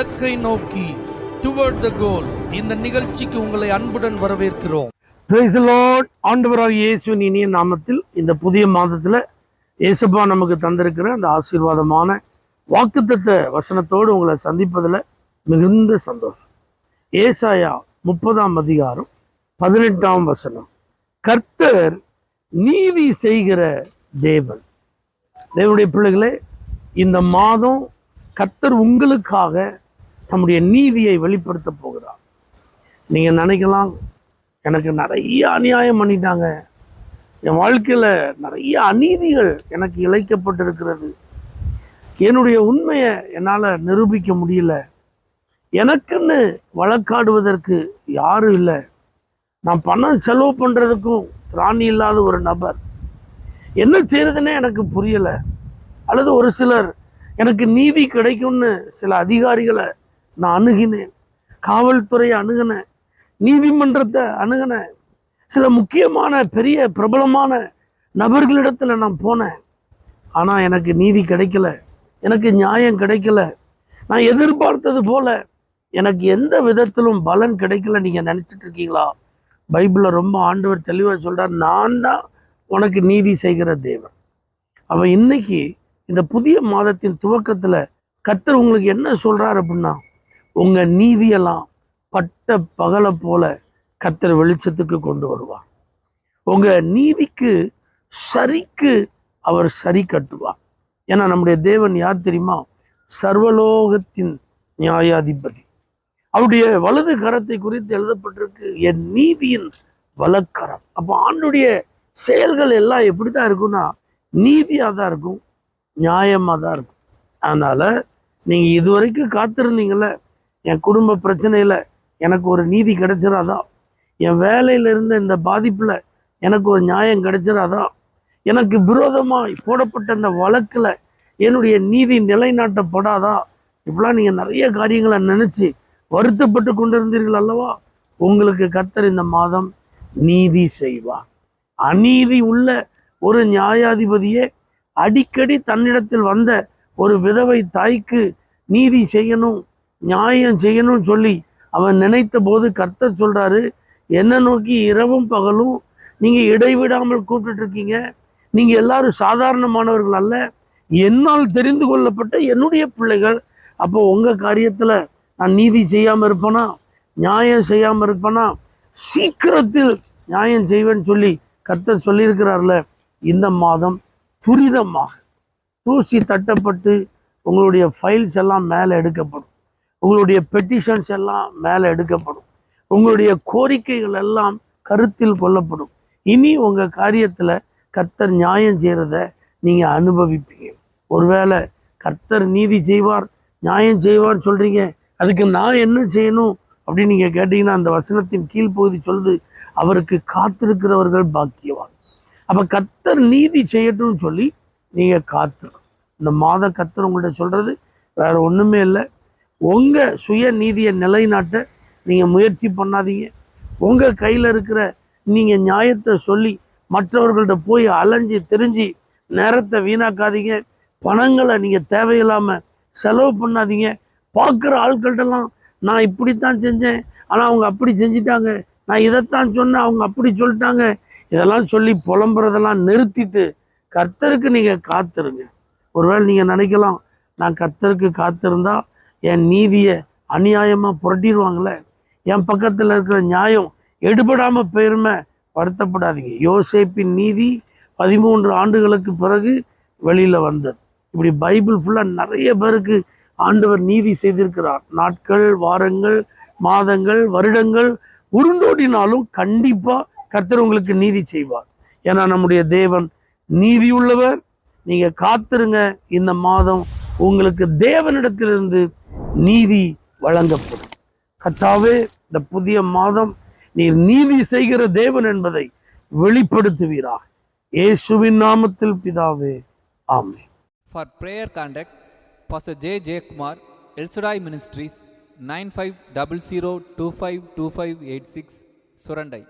இலக்கை நோக்கி டுவர்ட் த கோல். இந்த நிகழ்ச்சிக்கு உங்களை அன்புடன் வரவேற்கிறோம். Praise the Lord. ஆண்டவராகிய இயேசுவின் இனிய நாமத்தில் இந்த புதிய மாதத்துல இயேசுப்பா நமக்கு தந்திருக்கிற அந்த ஆசீர்வாதமான வாக்குத்தத்த வசனத்தோடு உங்களை சந்திப்பதுல மிகுந்த சந்தோஷம். ஏசாயா 30ஆம் அதிகாரம் 18ஆம் வசனம். கர்த்தர் நீதி செய்கிற தேவன். தேவனுடைய பிள்ளைகளே, இந்த மாதம் கர்த்தர் உங்களுக்காக தம்முடைய நீதியை வெளிப்படுத்த போகிறார். நீங்கள் நினைக்கலாம், எனக்கு நிறைய அநியாயம் பண்ணிட்டாங்க, என் வாழ்க்கையில் நிறைய அநீதிகள் எனக்கு இழைக்கப்பட்டிருக்கிறது, என்னுடைய உண்மையை என்னால் நிரூபிக்க முடியல, எனக்குன்னு வழக்காடுவதற்கு யாரும் இல்லை, நான் பணம் செலவு பண்ணுறதுக்கும் திராணி இல்லாத ஒரு நபர், என்ன செய்யறதுன்னே எனக்கு புரியலை. அல்லது ஒரு சிலர் எனக்கு நீதி கிடைக்கும்னு சில அதிகாரிகளை நான் அணுகினேன், காவல்துறையை அணுகினேன், நீதிமன்றத்தை அணுகினேன், சில முக்கியமான பெரிய பிரபலமான நபர்களிடத்துல நான் போனேன். ஆனால் எனக்கு நீதி கிடைக்கல, எனக்கு நியாயம் கிடைக்கல, நான் எதிர்பார்த்தது போல எனக்கு எந்த விதத்திலும் பலன் கிடைக்கல. நீங்கள் நினச்சிட்டு இருக்கீங்களா? பைபிளில் ரொம்ப ஆண்டவர் தெளிவாக சொல்கிறார், நான் தான் உனக்கு நீதி செய்கிற தேவன். அவன் இன்னைக்கு இந்த புதிய மாதத்தின் துவக்கத்தில் கர்த்தர் உங்களுக்கு என்ன சொல்கிறார் அப்படின்னா, உங்கள் நீதியெல்லாம் பட்ட பகலை போல கர்த்தர் வெளிச்சத்துக்கு கொண்டு வருவார். உங்கள் நீதிக்கு சரிக்கு அவர் சரி கட்டுவார். ஏன்னா நம்முடைய தேவன் யார் தெரியுமா? சர்வலோகத்தின் நியாயாதிபதி. அவருடைய வலது கரத்தை குறித்து எழுதப்பட்டிருக்கு, என் நீதியின் வலக்கரம். அப்போ ஆண்டுடைய செயல்கள் எல்லாம் எப்படி தான் இருக்கும்னா நீதியாக தான் இருக்கும், நியாயமாக தான் இருக்கும். அதனால் நீங்கள் இதுவரைக்கும் காத்திருந்தீங்கள, என் குடும்ப பிரச்சனையில் எனக்கு ஒரு நீதி கிடைச்சிடாதா, என் வேலையில் இருந்த இந்த பாதிப்பில் எனக்கு ஒரு நியாயம் கிடைச்சிடாதா, எனக்கு விரோதமாக போடப்பட்ட இந்த வழக்கில் என்னுடைய நீதி நிலைநாட்டப்படாதா, இப்படிலாம் நீங்கள் நிறைய காரியங்களை நினச்சி வருத்தப்பட்டு கொண்டு இருந்தீர்கள் அல்லவா? உங்களுக்கு கர்த்தர் இந்த மாதம் நீதி செய்வார். அநீதி உள்ள ஒரு நியாயாதிபதியே அடிக்கடி தன்னிடத்தில் வந்த ஒரு விதவை தாய்க்கு நீதி செய்யணும், நியாயம் செய்யணும்னு சொல்லி அவன் நினைத்த போது கர்த்தர் சொல்றாரு, என்ன நோக்கி இரவும் பகலும் நீங்க இடைவிடாமல் கூப்பிட்டு இருக்கீங்க, நீங்க எல்லாரும் சாதாரணமானவர்கள் அல்ல, என்னால் தெரிந்து கொள்ளப்பட்ட என்னுடைய பிள்ளைகள். அப்போ உங்க காரியத்துல நான் நீதி செய்யாம இருப்பேனா, நியாயம் செய்யாம இருப்பேனா? சீக்கிரத்தில் நியாயம் செய்வேன்னு சொல்லி கர்த்தர் சொல்லியிருக்கிறார்ல. இந்த மாதம் துரிதமாக தூசி தட்டப்பட்டு உங்களுடைய ஃபைல்ஸ் எல்லாம் மேலே எடுக்கப்படும், உங்களுடைய பெட்டிஷன்ஸ் எல்லாம் மேலே எடுக்கப்படும், உங்களுடைய கோரிக்கைகள் எல்லாம் கருத்தில் கொள்ளப்படும். இனி உங்கள் காரியத்தில் கர்த்தர் நியாயம் செய்கிறத நீங்கள் அனுபவிப்பீங்க. ஒருவேளை கர்த்தர் நீதி செய்வார், நியாயம் செய்வார் சொல்கிறீங்க, அதுக்கு நான் என்ன செய்யணும் அப்படின்னு நீங்கள் கேட்டீங்கன்னா, அந்த வசனத்தின் கீழ்ப்பகுதி சொல்லுது, அவருக்கு காத்திருக்கிறவர்கள் பாக்கியவான். அப்போ கர்த்தர் நீதி செய்யட்டும்னு சொல்லி நீங்கள் காத்திருக்கணும். இந்த மாத கர்த்தர் உங்கள்கிட்ட சொல்கிறது வேற ஒன்றுமே இல்லை, உங்கள் சுய நீதியை நிலைநாட்ட நீங்கள் முயற்சி பண்ணாதீங்க. உங்கள் கையில் இருக்கிற நீங்கள் நியாயத்தை சொல்லி மற்றவர்கள்ட்ட போய் அலைஞ்சி திரிஞ்சு நேரத்தை வீணாக்காதீங்க. பணங்களை நீங்கள் தேவையில்லாமல் செலவு பண்ணாதீங்க. பார்க்குற ஆட்கள்கிட்டலாம் நான் இப்படித்தான் செஞ்சேன், ஆனால் அவங்க அப்படி செஞ்சிட்டாங்க, நான் இதைத்தான் சொன்னேன், அவங்க அப்படி சொல்லிட்டாங்க, இதெல்லாம் சொல்லி புலம்புறதெல்லாம் நிறுத்திட்டு கர்த்தருக்கு நீங்கள் காத்திருங்க. ஒருவேளை நீங்கள் நினைக்கலாம், நான் கர்த்தருக்கு காத்திருந்தா என் நீதியை அநியாயமாக புரட்டிடுவாங்களே, என் பக்கத்தில் இருக்கிற நியாயம் எடுபடாமல் போயிருமே. வருத்தப்படாதீங்க. யோசேப்பின் நீதி 13 ஆண்டுகளுக்கு பிறகு வெளியில் வந்தது. இப்படி பைபிள் ஃபுல்லாக நிறைய பேருக்கு ஆண்டவர் நீதி செய்திருக்கிறார். நாட்கள், வாரங்கள், மாதங்கள், வருடங்கள் உருண்டோடினாலும் கண்டிப்பாக கர்த்தர் உங்களுக்கு நீதி செய்வார். ஏன்னா நம்முடைய தேவன் நீதி உள்ளவர். நீங்கள் காத்திருங்க. இந்த மாதம் உங்களுக்கு தேவனிடத்திலிருந்து நீதி வழங்கப்படும். கர்த்தாவே, இந்த புதிய மாதம் நீர் நீதி செய்கிற தேவன் என்பதை வெளிப்படுத்துவீராக. இயேசுவின் நாமத்தில் பிதாவே, ஆமென். For prayer contact, Pastor J. J. Kumar, El Shaddai Ministries, 9500252586, Surandai.